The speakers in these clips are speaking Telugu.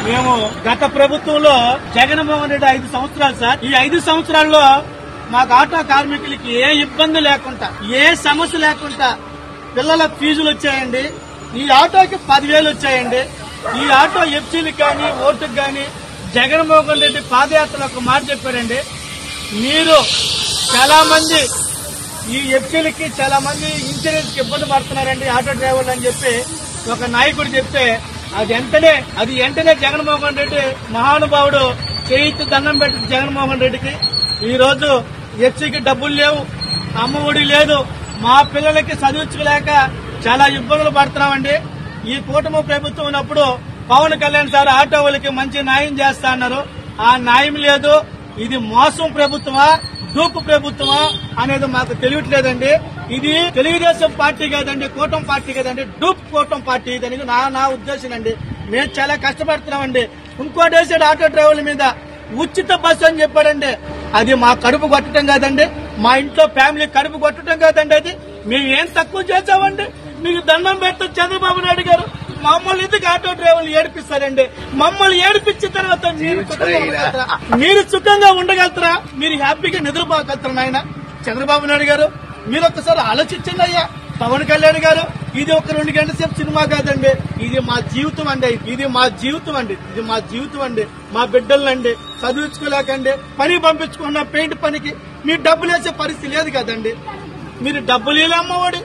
మేము గత ప్రభుత్వంలో జగన్మోహన్ రెడ్డి 5 సంవత్సరాలు సార్, ఈ 5 సంవత్సరాల్లో మాకు ఆటో కార్మికులకి ఏ ఇబ్బంది లేకుండా, ఏ సమస్య లేకుండా పిల్లల ఫీజులు వచ్చాయండి. ఈ ఆటోకి 10,000 వచ్చాయండి. ఈ ఆటో ఎఫ్సీలకు కానీ ఓటుకు కానీ జగన్మోహన్ రెడ్డి పాదయాత్రలో ఒక మాట చెప్పారండి. మీరు చాలా మంది ఈ ఎఫ్సీలకి చాలా మంది ఇన్సూరెన్స్ కి ఇబ్బంది పడుతున్నారండి ఆటో డ్రైవర్లు అని చెప్పి ఒక నాయకుడు చెప్తే అది వెంటనే జగన్మోహన్ రెడ్డి మహానుభావుడు చేయిత్తు దండం పెట్టి జగన్మోహన్ రెడ్డికి ఈ రోజు ఎఫ్సీకి డబ్బులు లేవు, అమ్మ ఒడి లేదు, మా పిల్లలకి చదివించుకోలేక చాలా ఇబ్బందులు పడుతున్నామండి. ఈ కూటమి ప్రభుత్వం ఉన్నప్పుడు పవన్ కళ్యాణ్ సార్ ఆటో వాళ్ళకి మంచి న్యాయం చేస్తా అన్నారు. ఆ న్యాయం లేదు. ఇది మోసం ప్రభుత్వమా, దూకు ప్రభుత్వమా అనేది మాకు తెలియట్లేదండి. ఇది తెలుగుదేశం పార్టీ కాదండి, కూటమి పార్టీ కాదండి, డూప్ కూటమి పార్టీ ఇది నా ఉద్దేశం అండి. మేము చాలా కష్టపడుతున్నామండి. ఇంకోటి వేసాడు ఆటో డ్రైవర్ల మీద ఉచిత బస్సు అని చెప్పాడండి. అది మా కడుపు కొట్టడం కాదండి, మా ఇంట్లో ఫ్యామిలీ కడుపు కొట్టడం కాదండి. అది మేము ఏం తక్కువ చేసామండి? మీకు దండం పెడతాం చంద్రబాబు నాయుడు గారు. మమ్మల్ని ఎందుకు ఆటో డ్రైవర్లు ఏడిపిస్తారండి? మమ్మల్ని ఏడిపించిన తర్వాత మీరు సుఖంగా ఉండగలుగుతారా? మీరు హ్యాపీగా నిద్రపోగలుగుతారా? నాయన చంద్రబాబు నాయుడు గారు, మీరు ఒక్కసారి ఆలోచించండి అయ్యా. పవన్ కళ్యాణ్ గారు, ఇది ఒక 2 గంటల సేపు సినిమా కాదండి, ఇది మా జీవితం అండి. ఇది మా జీవితం అండి. మా బిడ్డలండి చదివించుకోలేకండి పని పంపించుకున్న పెయింట్ పనికి మీరు డబ్బులు వేసే పరిస్థితి లేదు కదండి. మీరు డబ్బులు వేయలేమ్మవాడి.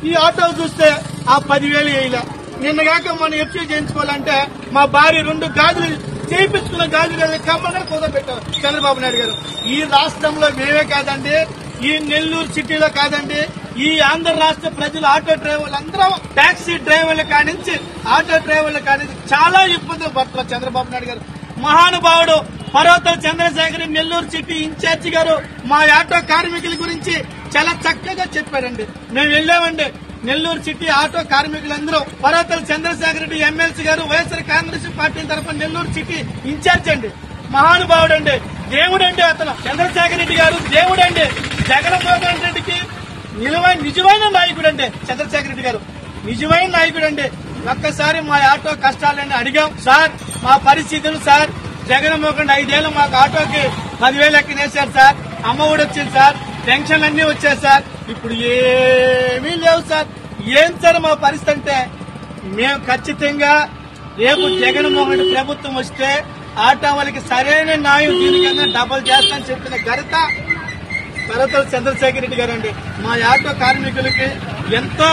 ఈ ఆటో చూస్తే ఆ 10,000 వేయలే. నిన్నగాక మనం ఎఫ్సీ చేయించుకోవాలంటే మా భార్య 2 గాజులు చేయించుకున్న గాజులు కమ్మగా కూదబెట్టారు చంద్రబాబు నాయుడు గారు. ఈ రాష్ట్రంలో మేమే కాదండి, ఈ నెల్లూరు సిటీలో కాదండి, ఈ ఆంధ్ర రాష్ట్ర ప్రజలు ఆటో డ్రైవర్లు అందరూ టాక్సీ డ్రైవర్ల కానించి ఆటో డ్రైవర్ల కానించి చాలా ఇబ్బందులు పడుతున్నారు చంద్రబాబు నాయుడు గారు. మహానుభావుడు పర్వతల చంద్రశేఖర్ నెల్లూరు సిటీ ఇన్ఛార్జి గారు మా ఆటో కార్మికుల గురించి చాలా చక్కగా చెప్పారండి. మేము వెళ్ళామండి నెల్లూరు సిటీ ఆటో కార్మికులందరూ. పర్వతల చంద్రశేఖర్ రెడ్డి ఎమ్మెల్సీ గారు వైఎస్ఆర్ కాంగ్రెస్ పార్టీ తరఫున నెల్లూరు సిటీ ఇన్ఛార్జ్ అండి. మహానుభావుడు అండి, దేవుడండి. అతను చంద్రశేఖర్ రెడ్డి గారు దేవుడండి. జగన్మోహన్ రెడ్డికి నిజమైన నాయకుడు అండి చంద్రశేఖర్ రెడ్డి గారు, నిజమైన నాయకుడు అండి. ఒక్కసారి మా ఆటో కష్టాలని అడిగాం. సార్ మా పరిస్థితులు సార్, జగన్మోహన్ 5 ఏళ్ళు మాకు ఆటోకి 10,000 ఎక్కనేశారు సార్, అమ్మ ఒడి వచ్చింది సార్, పెన్షన్లన్నీ వచ్చాయి సార్, ఇప్పుడు ఏమీ లేవు సార్. ఏం సార్ మా పరిస్థితి అంటే, మేము ఖచ్చితంగా రేపు జగన్మోహన్ ప్రభుత్వం వస్తే ఆటో వాళ్ళకి సరైన న్యాయం దీనికన్నా డబుల్ చేస్తానని చెప్పిన ఘనత పర్వతల చంద్రశేఖర్ రెడ్డి గారు అండి. మా ఆటో కార్మికులకి ఎంతో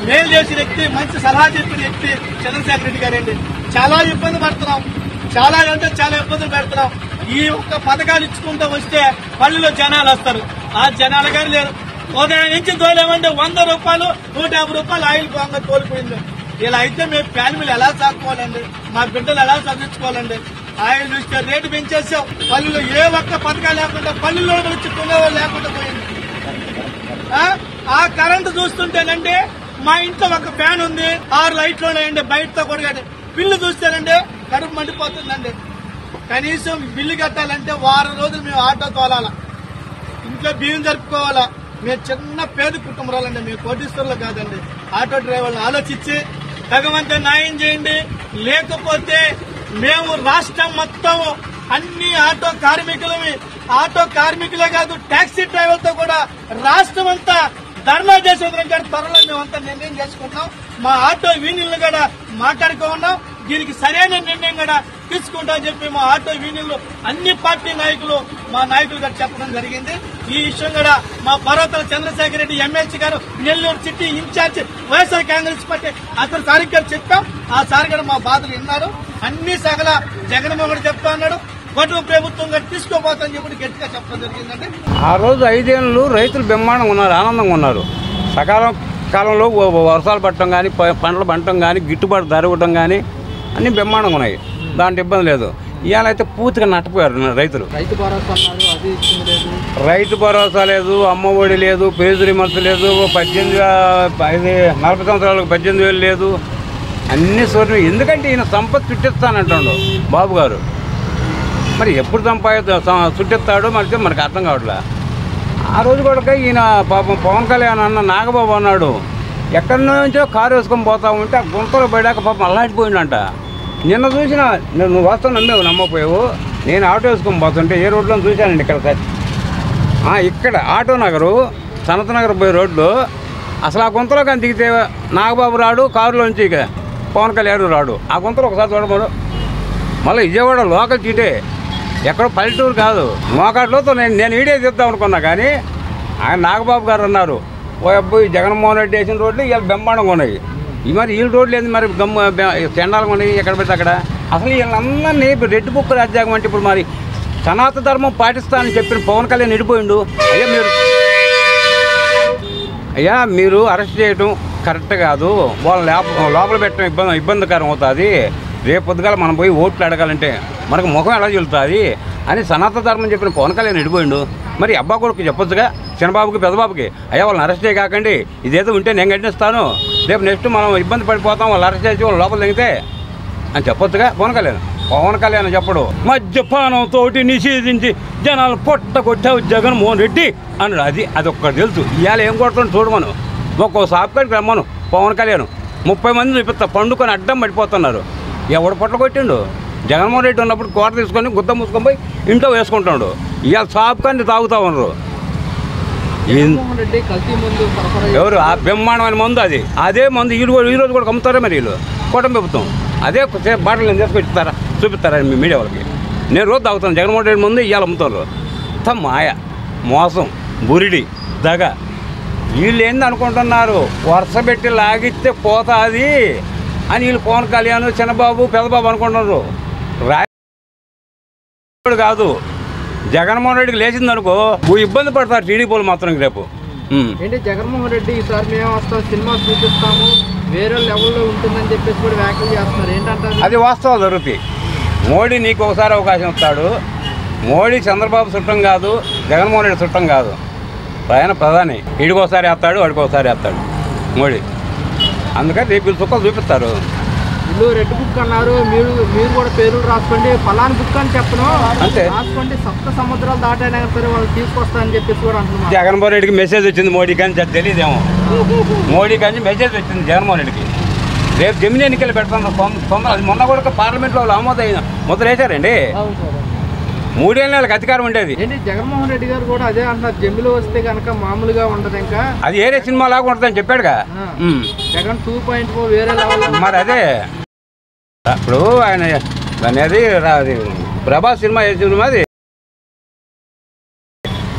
మేలు చేసిన వ్యక్తి, మంచి సలహా చెప్పిన వ్యక్తి చంద్రశేఖర్ రెడ్డి గారు అండి. చాలా ఇబ్బంది పడుతున్నాం, చాలా ఇబ్బందులు పెడుతున్నాం. ఈ ఒక్క పథకాలు ఇచ్చుకుంటూ వస్తే పల్లెలో జనాలు వస్తారు, ఆ జనాలు కానీ లేరు. ఉదయం నుంచి తోలేమంటే 100 రూపాయలు 150 రూపాయలు ఆయిల్ బాగా తోలిపోయింది. ఇలా అయితే మేము ఫ్యామిలీలు ఎలా సాగుకోవాలండి? మా బిడ్డలు ఎలా చదివించుకోవాలండి? ఆయిల్ చూస్తే రేటు పెంచేసాం. పల్లెలో ఏ ఒక్క పథకాలు లేకుండా పల్లెల్లో వచ్చి కొనేవాళ్ళు లేకుండా పోయింది. ఆ కరెంటు చూస్తుంటేనండి మా ఇంట్లో ఒక ఫ్యాన్ ఉంది, 6 లైట్లు ఉన్నాయండి బయటతో కూడా. బిల్లు చూస్తేనండి కడుపు మండిపోతుందండి. కనీసం బిల్లు కట్టాలంటే 1 వారం రోజులు మేము ఆటో తోలాలా, ఇంట్లో బియ్యం జరుపుకోవాలా. మేము చిన్న పేద కుటుంబాలండి, మేము కోటీశ్వరులు కాదండి. ఆటో డ్రైవర్లు ఆలోచించి తగవంత న్యాయం చేయండి. లేకపోతే మేము రాష్ట్రం మొత్తం అన్ని ఆటో కార్మికులే కాదు టాక్సీ డ్రైవర్లతో కూడా రాష్ట్రం అంతా ధర్నా చేసేందుకు త్వరలో మేమంతా నిర్ణయం చేసుకుంటాం. మా ఆటో యూనియన్లు కూడా మాట్లాడుకున్నాం, దీనికి సరైన నిర్ణయం కూడా తీసుకుంటామని చెప్పి మా ఆటో యూనియన్లు అన్ని పార్టీ నాయకులు మా నాయకులు గారు చెప్పడం జరిగింది. ఈ విషయం కూడా మా పర్వతల చంద్రశేఖర్ రెడ్డి ఎమ్మెల్సీ గారు నెల్లూరు సిటీ ఇన్ఛార్జ్ వైఎస్ఆర్ కాంగ్రెస్ పార్టీ అతను సార్ గారు చెప్పాం. ఆ సార్ గారు మా బాధలు విన్నారు. అన్ని సగల జగన్మోహన్ చెప్తా అన్నాడు, గొడవ ప్రభుత్వం గారు తీసుకోబోతుందని చెప్పి గట్టిగా చెప్పడం జరిగిందండి. ఆ రోజు 5 ఏళ్ళు రైతులు బ్రహ్మాండంగా ఉన్నారు, ఆనందంగా ఉన్నారు. సకాలం కాలంలో వర్షాలు పడటం కానీ, పంటలు పండటం కానీ, గిట్టుబాటు ధర ఇవ్వడం కానీ అన్నీ బ్రహ్మాండంగా ఉన్నాయి. దాంట్లో ఇబ్బంది లేదు. ఇవాళ అయితే పూర్తిగా నట్టపోయారు రైతులు. రైతు భరోసా లేదు, అమ్మ ఒడి లేదు, పేజు రిమర్స్ లేదు, 40 సంవత్సరాలకు 18,000 లేదు, అన్ని సూర్యులు. ఎందుకంటే ఈయన సంపద చుట్టిస్తానంటాడు బాబు గారు. మరి ఎప్పుడు చుట్టిస్తాడో మనకి అర్థం కావట్లే. ఆ రోజు కూడా ఈయన పాపం పవన్ కళ్యాణ్ అన్న నాగబాబు అన్నాడు, ఎక్కడి నుంచో కారు వేసుకొని పోతా ఉంటే ఆ గుంతలో పడాక పాపం అల్లాడిపోయిందంట. నిన్న చూసిన నువ్వు వస్తావు నమ్మేవు నమ్మకపోయావు. నేను ఆటో వేసుకొని పోతుంటే ఏ రోడ్లో చూశానండి ఇక్కడ సార్. ఇక్కడ ఆటో నగరు సనత్ నగర్ పోయే రోడ్లు అసలు ఆ గుంతలో కానీ దిగితే నాగబాబు రాడు, కారులోంచి ఇక పవన్ కళ్యాణ్ రాడు. ఆ గుంతలో ఒకసారి చూడమను. మళ్ళీ విజయవాడ లోకల్ చీటే, ఎక్కడో పల్లెటూరు కాదు. మోకాట్లతో నేను వీడియో తీద్దాం అనుకున్నా కానీ ఆయన నాగబాబు గారు అన్నారు, ఓ అబ్బాయి జగన్మోహన్ రెడ్డి వేసిన రోడ్లు ఇవాళ బ్రహ్మాండంగా ఉన్నాయి. ఈ మరి వీళ్ళ రోడ్లు ఏంది మరి చెండాలంగా ఉన్నాయి ఎక్కడ పెడితే అక్కడ. అసలు వీళ్ళందరినీ రెడ్ బుక్ రాజ్యాంగం అంటే ఇప్పుడు మరి సనాతన ధర్మం పాటిస్తానని చెప్పిన పవన్ కళ్యాణ్ నిడిపోయిండు. అయ్యా మీరు అరెస్ట్ చేయడం కరెక్ట్ కాదు, వాళ్ళ లోపల పెట్టడం ఇబ్బందికరం అవుతుంది. రేపు పొద్దుగాల మనం పోయి ఓట్లు అడగాలంటే మనకు ముఖం ఎలా చెల్లుతుంది అని సనాతన ధర్మం చెప్పిన పవన్ కళ్యాణ్ నిడిపోయిండు. మరి అబ్బా కొడుకు చెప్పొచ్చుగా, చిన్నబాబుకి పెద్దబాబుకి, అయ్యా వాళ్ళని అరెస్ట్ చేయకాకండి, ఇదేదో ఉంటే నేను గడిస్తాను, రేపు నెక్స్ట్ మనం ఇబ్బంది పడిపోతాం, వాళ్ళు అరెస్ట్ చేసి వాళ్ళు లోపల దిగితే అని చెప్పొచ్చుగా పవన్ కళ్యాణ్ చెప్పడు. మద్యపానంతో నిషేధించి జనాలు పొట్ట కొట్టావు జగన్మోహన్ రెడ్డి అన్నాడు. అది ఒక్కటి తెలుసు. ఇవాళ ఏం కొడుతుంది చూడమను, ఒక్కో సాపుకాడికి రమ్మను. పవన్ కళ్యాణ్ 30 మంది చూపిస్తా పండుకొని అడ్డం పడిపోతున్నారు. ఎవడు పొట్ల కొట్టిండు? జగన్మోహన్ రెడ్డి ఉన్నప్పుడు కోట తీసుకొని గుద్ద మూసుకొని పోయి ఇంట్లో వేసుకుంటాడు. ఇవాళ సాపుకాడిని తాగుతా ఉన్నారు. ఎవరు ఆ బ్రహ్మాండమైన మందు, అదే మందు ఈరోజు కూడా అమ్ముతారా మరి వీళ్ళు కూటమి ప్రభుత్వం. అదే బాటలు నేను తీసుకొచ్చిస్తారా చూపిస్తారా మీ మీడియా వాళ్ళకి? నేను రోజు తాగుతాను జగన్మోహన్ రెడ్డి ముందు ఇవాళ అమ్ముతారు. మాయ, మోసం, బురిడి, దగ. వీళ్ళు ఏంది అనుకుంటున్నారు, వరుస పెట్టి లాగిస్తే పోతుంది అని వీళ్ళు పవన్ కళ్యాణ్, చిన్నబాబు, పెద్దబాబు అనుకుంటున్నారు. రాడు కాదు, జగన్మోహన్ రెడ్డికి లేచింది అనుకో ఇబ్బంది పడతారు టీడీపీలు మాత్రం రేపు. ఏంటి జగన్మోహన్ రెడ్డి ఈసారి మేము వస్తాం, సినిమా చూపిస్తాము, వేరే లెవెల్లో ఉంటుందని చెప్పేసి కూడా వ్యాఖ్యలు చేస్తున్నారు. ఏంటంటారు? అది వాస్తవాలు జరుగుతాయి. మోడీ నీకు ఒకసారి అవకాశం ఇస్తాడు. మోడీ చంద్రబాబు చుట్టం కాదు, జగన్మోహన్ రెడ్డి చుట్టం కాదు. ఆయన ప్రధాని, ఈడికోసారి వేస్తాడు, వాడికోసారి వేస్తాడు మోడీ. అందుకని రేపు వీళ్ళు చుక్కలు చూపిస్తారు. వీళ్ళు రెడ్ బుక్ అన్నారు, మీరు కూడా పేర్లు రాసుకోండి, ఫలాని బుక్ అని చెప్పను అంతే రాసుకోండి, 7 సముద్రాలు దాటైనా సరే వాళ్ళు తీసుకొస్తారని చెప్పేసి కూడా అంటున్నారు. జగన్మోహన్ రెడ్డికి మెసేజ్ వచ్చింది, మోడీ కానీ తెలియదేమో. మోడీ కానీ మెసేజ్ వచ్చింది జగన్మోహన్ రెడ్డికి. రేపు జమిని ఎన్నికలు పెడతాను తొందర. అది మొన్న కూడా పార్లమెంట్లో వాళ్ళు ఆమోదైన ముద్ర వేశారండి. 3 ఏళ్ళ నెలలకు అధికారం ఉండేది. ఏంటి జగన్మోహన్ రెడ్డి గారు కూడా అదే అంటున్నారు, జమిలో వస్తే కనుక మామూలుగా ఉండదు, ఇంకా అది ఏరే సినిమా లాగా ఉంటుందని చెప్పాడుగా. జగన్ 2.4 వేరే లెవెల్. మరి అదే ఇప్పుడు ఆయన అనేది ప్రభాస్ సినిమా ఏ సినిమా అది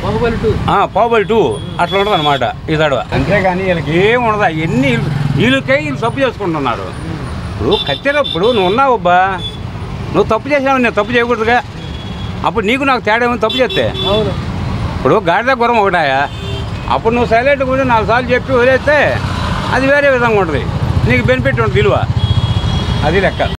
బాహుబలి 2 అట్లా ఉంటుంది అనమాట ఈ తడవ. అంతేగాని వీళ్ళకి ఏమి ఉండదు. అవన్నీ వీళ్ళకే వీళ్ళు తప్పు చేసుకుంటున్నారు. ఇప్పుడు ఖచ్చితంగా ఇప్పుడు నువ్వు ఉన్నావు అబ్బా, నువ్వు తప్పు చేసావు, నేను తప్పు చేయకూడదుగా. అప్పుడు నీకు నాకు తేడా ఏమో తప్పు చేస్తే. ఇప్పుడు గాడిద గుర్రం ఒకటాయా, అప్పుడు నువ్వు సైలెంట్గా ఉండి 4 సార్లు చెప్పి వదిలేస్తే అది వేరే విధంగా ఉంటుంది, నీకు బెనిఫిట్ ఉంటుంది, విలువ. అది లెక్క.